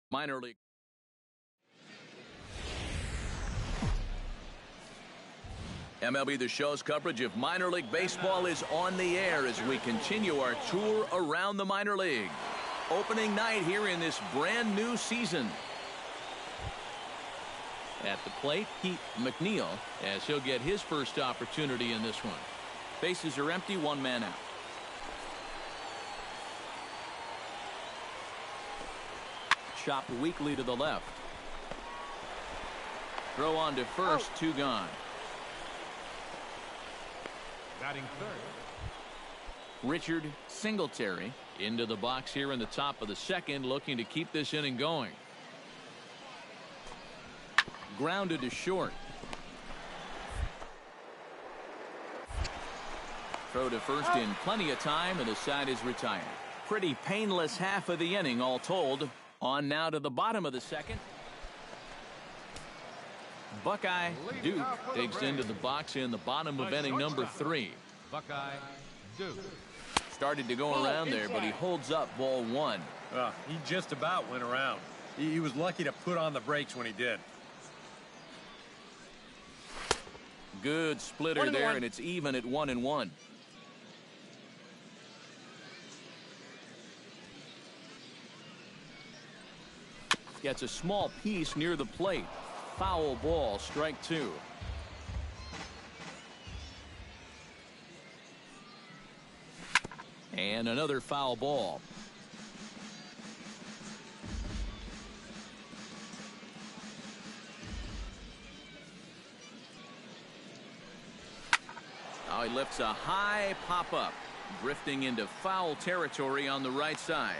Minor league. MLB The Show's coverage of minor league baseball is on the air as we continue our tour around the minor league. Opening night here in this brand new season. At the plate, Pete McNeil, as he'll get his first opportunity in this one. Bases are empty, one man out. Chopped weakly to the left. Throw on to first, two gone. Batting third. Richard Singletary into the box here in the top of the second, looking to keep this inning going. Grounded to short. Throw to first in plenty of time, and the side is retired. Pretty painless half of the inning all told. On now to the bottom of the second. Buckeye Duke digs into the box in the bottom of inning number 3. Buckeye Duke. Started to go around there, but he holds up ball 1. He just about went around. He was lucky to put on the brakes when he did. Good splitter there, and it's even at 1-1. Gets a small piece near the plate. Foul ball, strike 2. And another foul ball. Now he lifts a high pop-up, drifting into foul territory on the right side.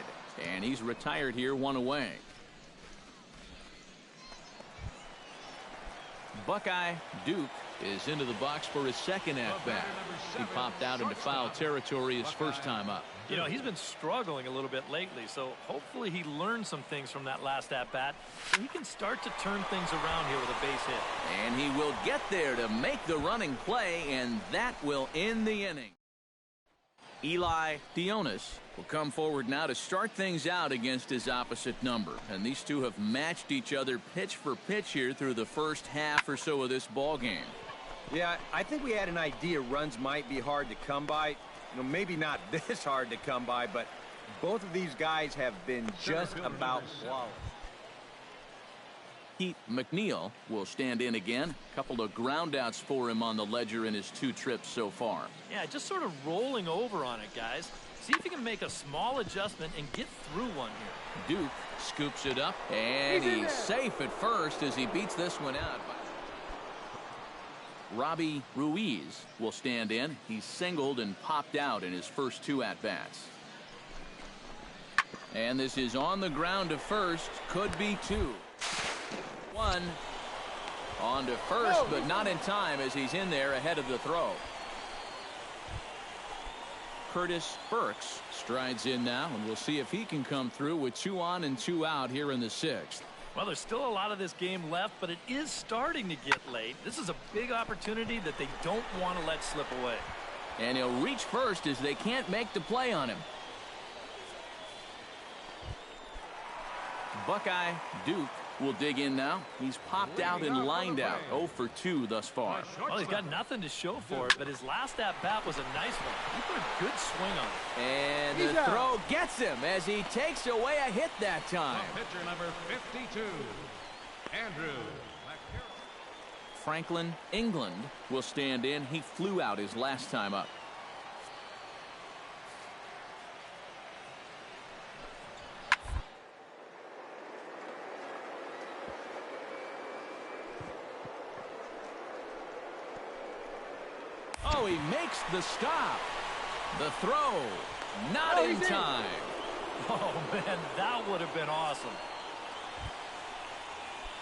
And he's retired here, one away. Buckeye Duke is into the box for his second at-bat. He popped out into foul territory his first time up. You know, he's been struggling a little bit lately, so hopefully he learned some things from that last at-bat, so he can start to turn things around here with a base hit. And he will get there to make the running play, and that will end the inning. Eli Dionis will come forward now to start things out against his opposite number. And these two have matched each other pitch for pitch here through the first half or so of this ball game. Yeah, I think we had an idea runs might be hard to come by. You know, maybe not this hard to come by, but both of these guys have been just about flawless. Pete McNeil will stand in again. A couple of groundouts for him on the ledger in his 2 trips so far. Yeah, just sort of rolling over on it, guys. See if he can make a small adjustment and get through one here. Duke scoops it up, and he's safe at first as he beats this one out. Robbie Ruiz will stand in. He's singled and popped out in his first 2 at-bats. And this is on the ground to first. Could be 2. 1 on to first, but not in time as he's in there ahead of the throw. Curtis Burks strides in now, and we'll see if he can come through with 2 on and 2 out here in the 6th. Well, there's still a lot of this game left, but it is starting to get late. This is a big opportunity that they don't want to let slip away. And he'll reach first as they can't make the play on him. Buckeye Duke will dig in now. He's popped out and lined out. 0 for 2 thus far. Well, he's got nothing to show for it, but his last at-bat was a nice one. He put a good swing on it. And the throw gets him as he takes away a hit that time. Pitcher number 52, Andrew. Franklin England will stand in. He flew out his last time up. Oh, he makes the stop. The throw, not in time. Oh, man, that would have been awesome.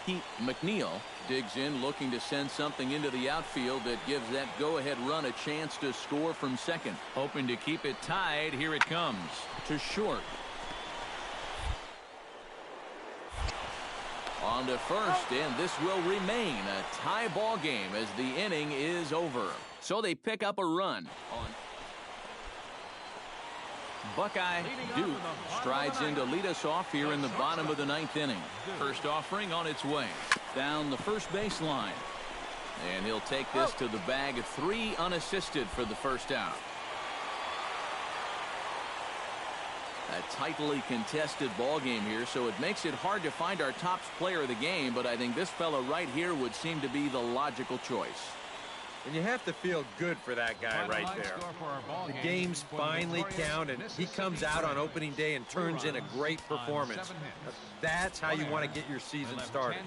Pete McNeil digs in, looking to send something into the outfield that gives that go-ahead run a chance to score from second. Hoping to keep it tied. Here it comes to short. On to first, and this will remain a tie ball game as the inning is over. So they pick up a run on. Buckeye Duke strides in to lead us off here in the bottom of the ninth inning. First offering on its way. Down the first baseline. And he'll take this to the bag of 3 unassisted for the first out. A tightly contested ball game here, so it makes it hard to find our top player of the game, but I think this fella right here would seem to be the logical choice. And you have to feel good for that guy right there. The game's finally counted. He comes out on opening day and turns in a great performance. That's how you want to get your season started.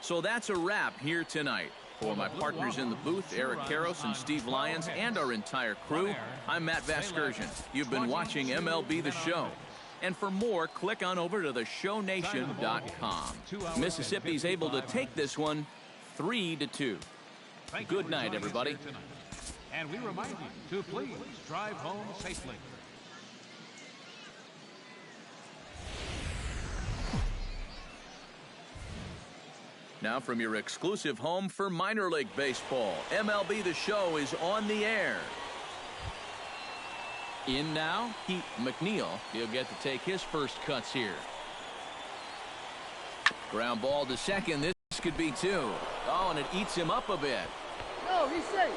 So that's a wrap here tonight. For my partners in the booth, Eric Karros and Steve Lyons, and our entire crew, I'm Matt Vasgersian. You've been watching MLB The Show. And for more, click on over to theshownation.com. Mississippi's able to take this one 3-2. Good night, everybody. And we remind you to please drive home safely. Now from your exclusive home for minor league baseball, MLB The Show is on the air. In now, Pete McNeil. He'll get to take his first cuts here. Ground ball to second. This could be 2. Oh, and it eats him up a bit. No, he's safe.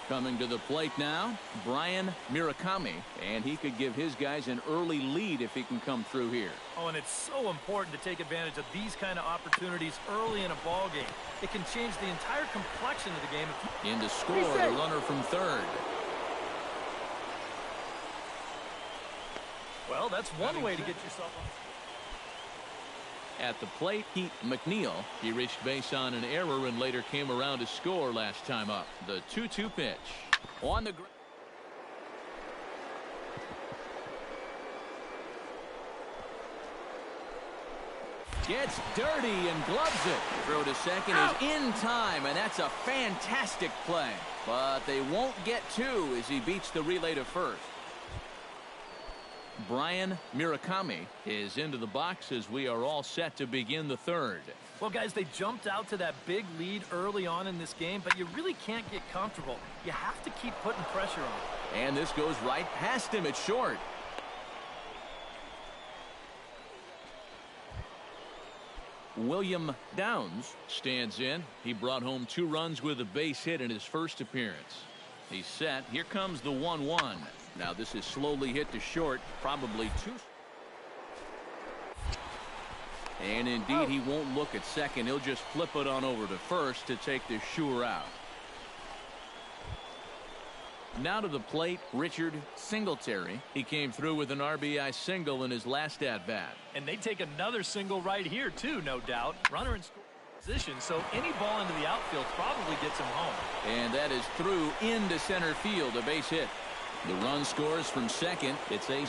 Coming to the plate now, Brian Murakami, and he could give his guys an early lead if he can come through here. Oh, and it's so important to take advantage of these kind of opportunities early in a ball game. It can change the entire complexion of the game. In to score, the runner from third. Well, that's one way to get yourself on. At the plate, Pete McNeil. He reached base on an error and later came around to score last time up. The 2-2 pitch. On the ground. Gets dirty and gloves it. Throw to second is in time, and that's a fantastic play. But they won't get 2 as he beats the relay to first. Brian Murakami is into the box as we are all set to begin the third. Well, guys, they jumped out to that big lead early on in this game, but you really can't get comfortable. You have to keep putting pressure on. And this goes right past him at short. William Downs stands in. He brought home 2 runs with a base hit in his first appearance. He's set. Here comes the 1-1. Now this is slowly hit to short, probably 2. And indeed, he won't look at second. He'll just flip it on over to first to take the sure out. Now to the plate, Richard Singletary. He came through with an RBI single in his last at-bat. And they take another single right here, too, no doubt. Runner in score position, so any ball into the outfield probably gets him home. And that is through into center field, a base hit. The run scores from second. It's a...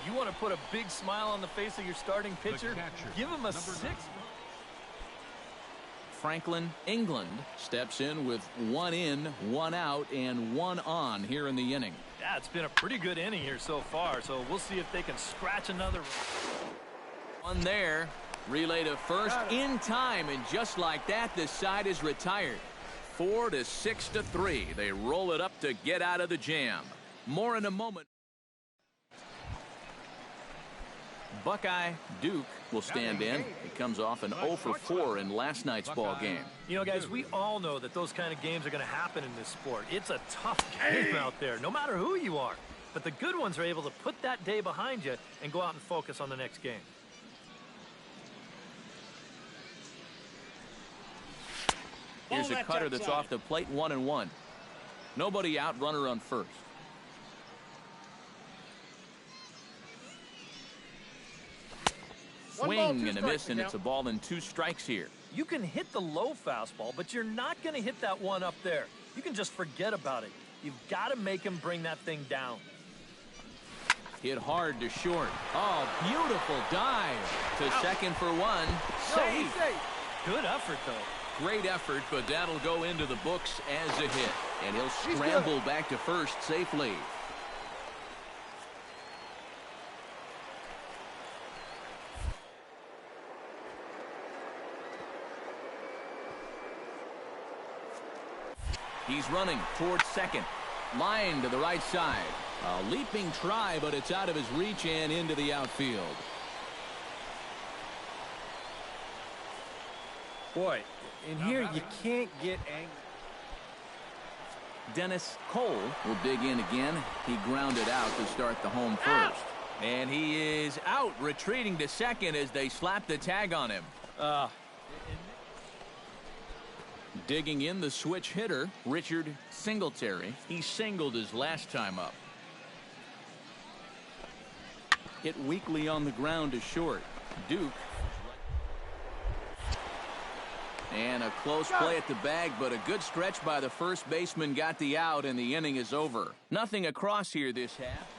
You want to put a big smile on the face of your starting pitcher? Give him a 6. Franklin England steps in with 1 in, 1 out, and 1 on here in the inning. Yeah, it's been a pretty good inning here so far, so we'll see if they can scratch another. One there. Relay to first in time, and just like that, the side is retired. 4 to 6 to 3. They roll it up to get out of the jam. More in a moment. Buckeye Duke will stand in. He comes off an 0 for 4 in last night's ball game. You know, guys, we all know that those kind of games are going to happen in this sport. It's a tough game out there, no matter who you are. But the good ones are able to put that day behind you and go out and focus on the next game. Here's a cutter that's off the plate, 1-1. Nobody out, runner on first. Swing and a miss, and it's a ball and 2 strikes here. You can hit the low fastball, but you're not going to hit that one up there. You can just forget about it. You've got to make him bring that thing down. Hit hard to short. Oh, beautiful dive to second for 1. Safe. Good effort, though. Great effort, but that'll go into the books as a hit. And he'll scramble back to first safely. He's running towards second. Line to the right side. A leaping try, but it's out of his reach and into the outfield. Boy, in here you can't get angry. Dennis Cole will dig in again. He grounded out to start the home first. And he is out, retreating to second as they slap the tag on him. Digging in the switch hitter, Richard Singletary. He singled his last time up. Hit weakly on the ground to short. Duke. And a close play at the bag, but a good stretch by the first baseman got the out, and the inning is over. Nothing across here this half.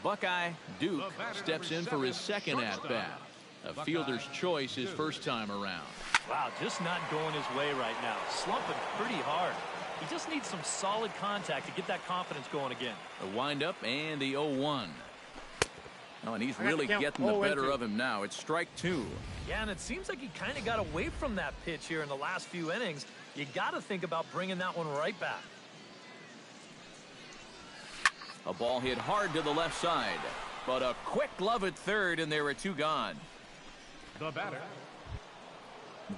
Buckeye Duke steps in for his second at-bat. A fielder's choice his first time around. Wow, just not going his way right now. Slumping pretty hard. He just needs some solid contact to get that confidence going again. The windup and the 0-1. Oh, and he's really getting the better of him now. It's strike two. Yeah, and it seems like he kind of got away from that pitch here in the last few innings. You got to think about bringing that one right back. A ball hit hard to the left side, but a quick glove at third, and there are two gone. The batter.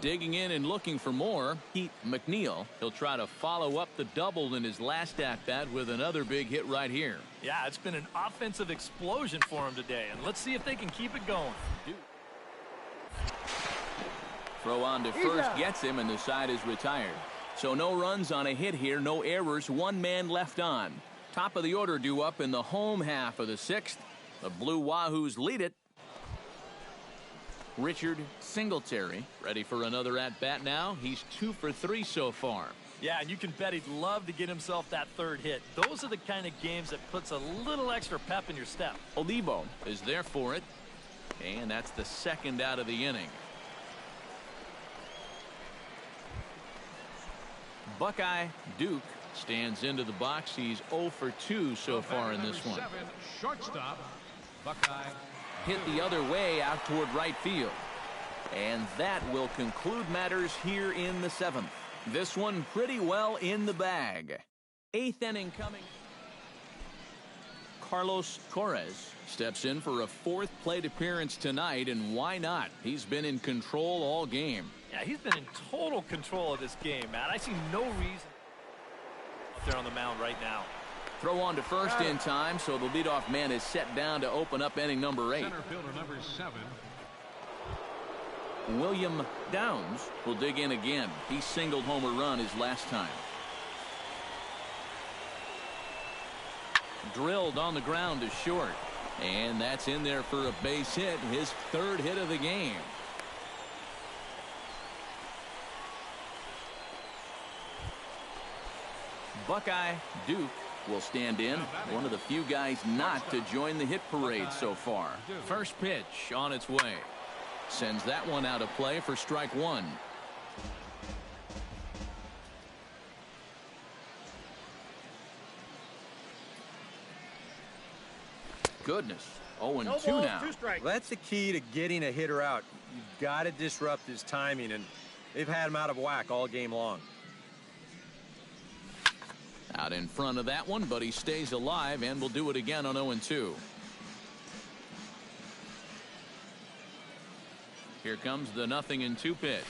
Digging in and looking for more, Pete McNeil. He'll try to follow up the double in his last at-bat with another big hit right here. Yeah, it's been an offensive explosion for him today, and let's see if they can keep it going. Throw on to first gets him, and the side is retired. So no runs on a hit here, no errors, one man left on. Top of the order due up in the home half of the sixth. The Blue Wahoos lead it. Richard Singletary ready for another at-bat now. He's 2 for 3 so far. Yeah, and you can bet he'd love to get himself that third hit. Those are the kind of games that puts a little extra pep in your step. Olivo is there for it, and that's the second out of the inning. Buckeye Duke stands into the box. He's 0 for 2 so far in this one. Shortstop, Buckeye. Hit the other way out toward right field. And that will conclude matters here in the seventh. This one pretty well in the bag. Eighth inning coming. Carlos Torres steps in for a fourth plate appearance tonight, and why not? He's been in control all game. Yeah, he's been in total control of this game, Matt. I see no reason up there on the mound right now. Throw on to first in time, so the leadoff man is set down to open up inning number 8. Center fielder number 7. William Downs will dig in again. He singled home a run his last time. Drilled on the ground to short. And that's in there for a base hit, his third hit of the game. Buckeye Duke will stand in, one of the few guys not to join the hit parade so far. First pitch on its way. Sends that one out of play for strike one. Goodness. 0-2 now. Well, that's the key to getting a hitter out. You've got to disrupt his timing, and they've had him out of whack all game long. Out in front of that one, but he stays alive and will do it again on 0-2. Here comes the 0-2 pitch.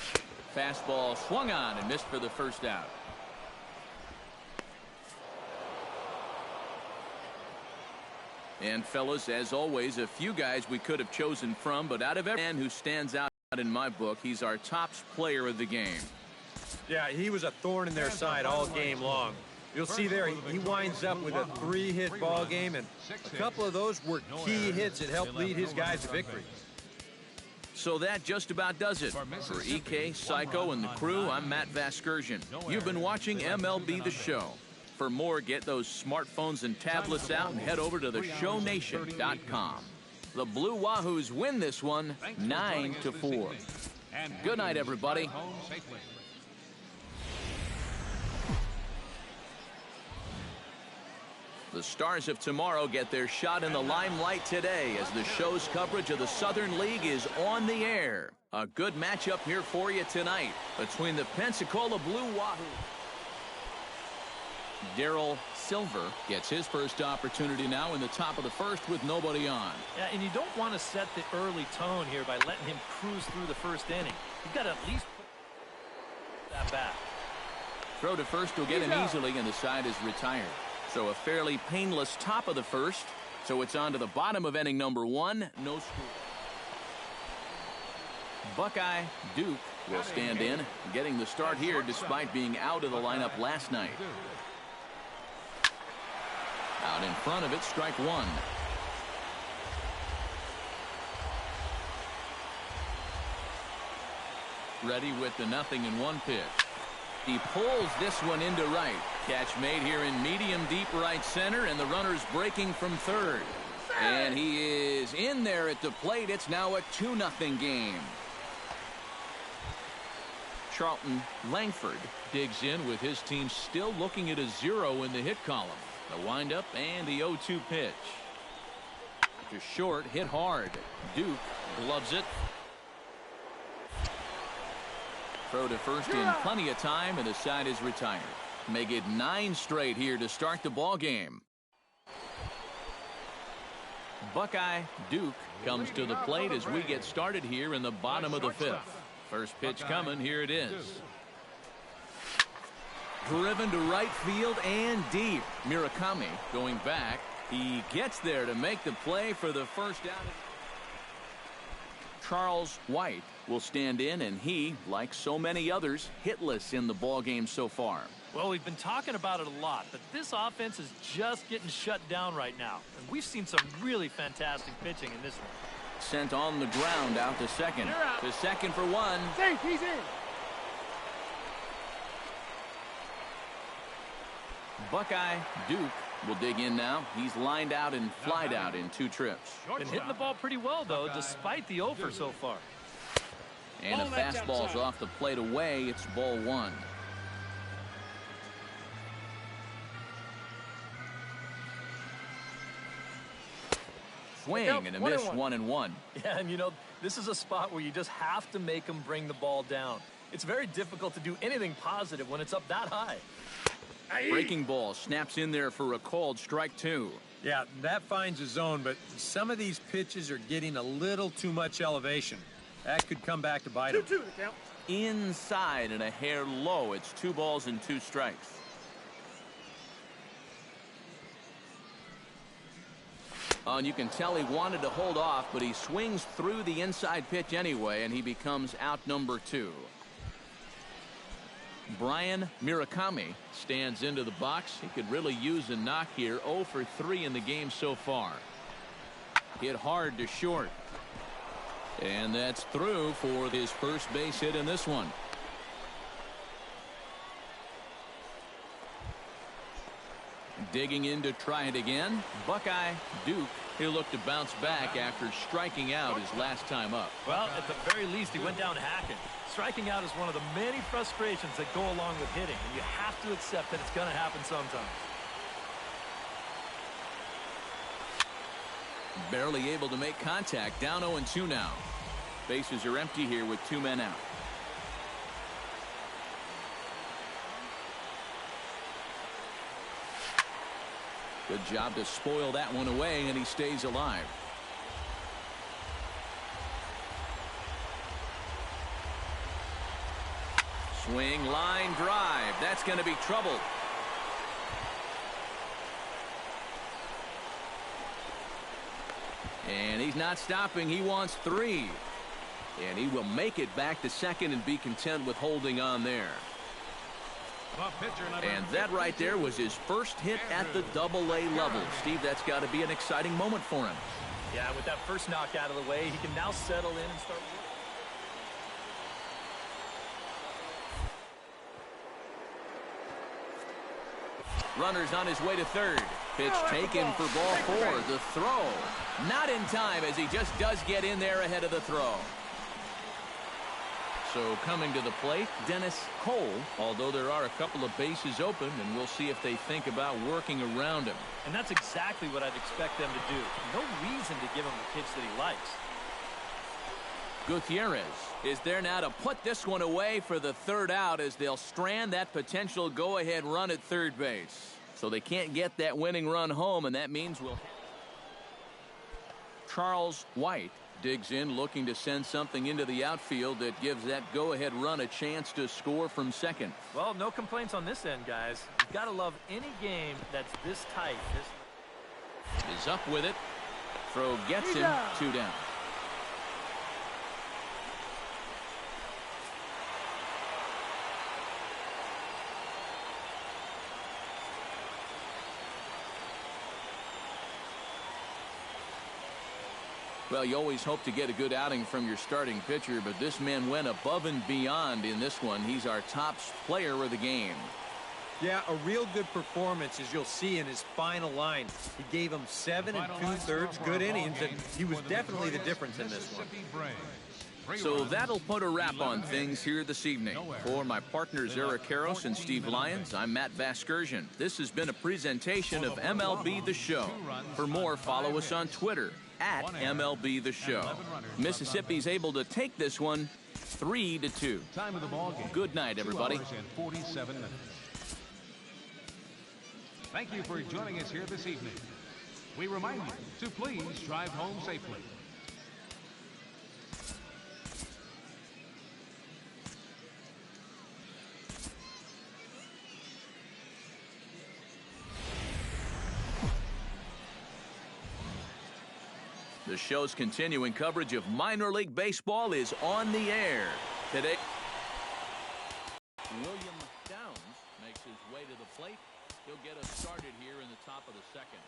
Fastball swung on and missed for the first out. And fellas, as always, a few guys we could have chosen from, but out of every man who stands out in my book, he's our top player of the game. Yeah, he was a thorn in their side all game long. You'll see there, he winds up with a 3-hit ball game, and a couple of those were key hits that helped lead his guys to victory. So that just about does it. For EK, Psycho, and the crew, I'm Matt Vasgersian. You've been watching MLB The Show. For more, get those smartphones and tablets out and head over to theshownation.com. The Blue Wahoos win this one 9-4. And Good night, everybody. Home safely. The Stars of tomorrow get their shot in the limelight today as the show's coverage of the Southern League is on the air. A good matchup here for you tonight between the Pensacola Blue Wahoo. Darryl Silver gets his first opportunity now in the top of the first with nobody on. Yeah, and you don't want to set the early tone here by letting him cruise through the first inning. You've got to at least put that back. Throw to first will get him easily, and the side is retired. So a fairly painless top of the first. So it's on to the bottom of inning number 1. No score. Buckeye Duke will stand in, getting the start here despite being out of the lineup last night. Out in front of it, strike 1. Ready with the 0-1 pitch. He pulls this one into right. Catch made here in medium deep right center, and the runner's breaking from third. And he is in there at the plate. It's now a 2-0 game. Charlton Langford digs in with his team still looking at a 0 in the hit column. The windup and the 0-2 pitch. To short, hit hard. Duke gloves it. Throw to first in plenty of time, and the side is retired. Make it 9 straight here to start the ball game. Buckeye Duke comes to the plate as we get started here in the bottom of the 5th. First pitch coming, here it is. Driven to right field and deep. Murakami going back. He gets there to make the play for the first out. Charles White will stand in, and he, like so many others, hitless in the ball game so far. Well, we've been talking about it a lot, but this offense is just getting shut down right now. And we've seen some really fantastic pitching in this one. Sent on the ground out to second. To second for 1. Safe, he's in. Buckeye Duke will dig in now. He's lined out and flied out in 2 trips. Been hitting the ball pretty well, though, despite the offer so far. And a fastball's off the plate away. It's ball 1. Swing and a miss, 1-1. Yeah, and you know, this is a spot where you just have to make him bring the ball down. It's very difficult to do anything positive when it's up that high. Breaking ball snaps in there for a called strike 2. Yeah, that finds a zone, but some of these pitches are getting a little too much elevation. That could come back to bite him. 2-2 the count. Inside and a hair low. It's 2 balls and 2 strikes. And you can tell he wanted to hold off, but he swings through the inside pitch anyway, and he becomes out number 2. Brian Murakami stands into the box. He could really use a knock here. 0 for 3 in the game so far. Hit hard to short. And that's through for his first base hit in this one. Digging in to try it again. Buckeye Duke. He'll look to bounce back after striking out his last time up. Well, at the very least, he went down hacking. Striking out is one of the many frustrations that go along with hitting, and you have to accept that it's going to happen sometimes. Barely able to make contact. Down 0-2 now. Bases are empty here with 2 men out. Good job to spoil that one away, and he stays alive. Swing, line, drive. That's going to be trouble. And he's not stopping. He wants 3. And he will make it back to second and be content with holding on there. And that right there was his first hit at the Double-A level. Steve, that's got to be an exciting moment for him. Yeah, with that first knock out of the way, he can now settle in and start. Runners on his way to third. Pitch taken for ball 4. The throw. Not in time as he just does get in there ahead of the throw. So coming to the plate, Dennis Cole, although there are a couple of bases open, and we'll see if they think about working around him. And that's exactly what I'd expect them to do. No reason to give him the pitch that he likes. Gutierrez is there now to put this one away for the third out as they'll strand that potential go-ahead run at third base. So they can't get that winning run home, and that means we'll... Charles White digs in, looking to send something into the outfield that gives that go-ahead run a chance to score from second. Well, no complaints on this end, guys. You've got to love any game that's this tight. Is up with it. Throw gets him. 2 down. Well, you always hope to get a good outing from your starting pitcher, but this man went above and beyond in this one. He's our top player of the game. Yeah, a real good performance, as you'll see in his final line. He gave him 7 2/3 good innings, and he was definitely the difference in this one. So that'll put a wrap on things here this evening. For my partners Eric Karros and Steve Lyons, I'm Matt Vasgersian. This has been a presentation of MLB The Show. For more, follow us on Twitter at MLB The Show. Mississippi's able to take this one 3-2. Time of the ball game. Good night, everybody. 47 minutes. Thank you for joining us here this evening. We remind you to please drive home safely. The show's continuing coverage of minor league baseball is on the air today. William Downs makes his way to the plate. He'll get us started here in the top of the second.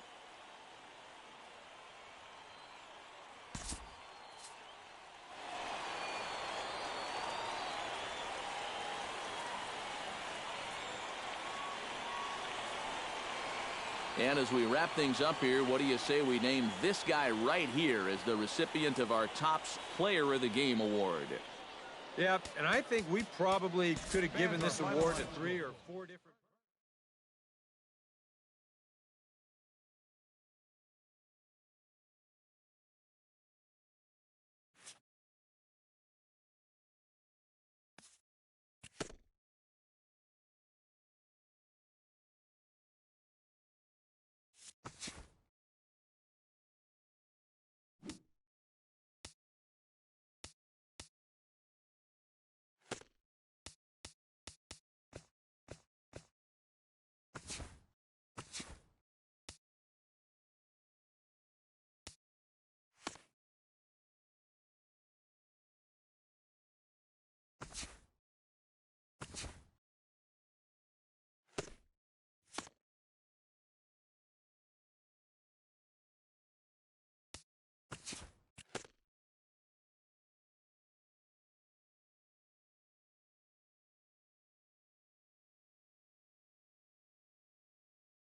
And as we wrap things up here, what do you say we name this guy right here as the recipient of our Topps Player of the Game award? Yeah, and I think we probably could have given this award to 3 or 4 different...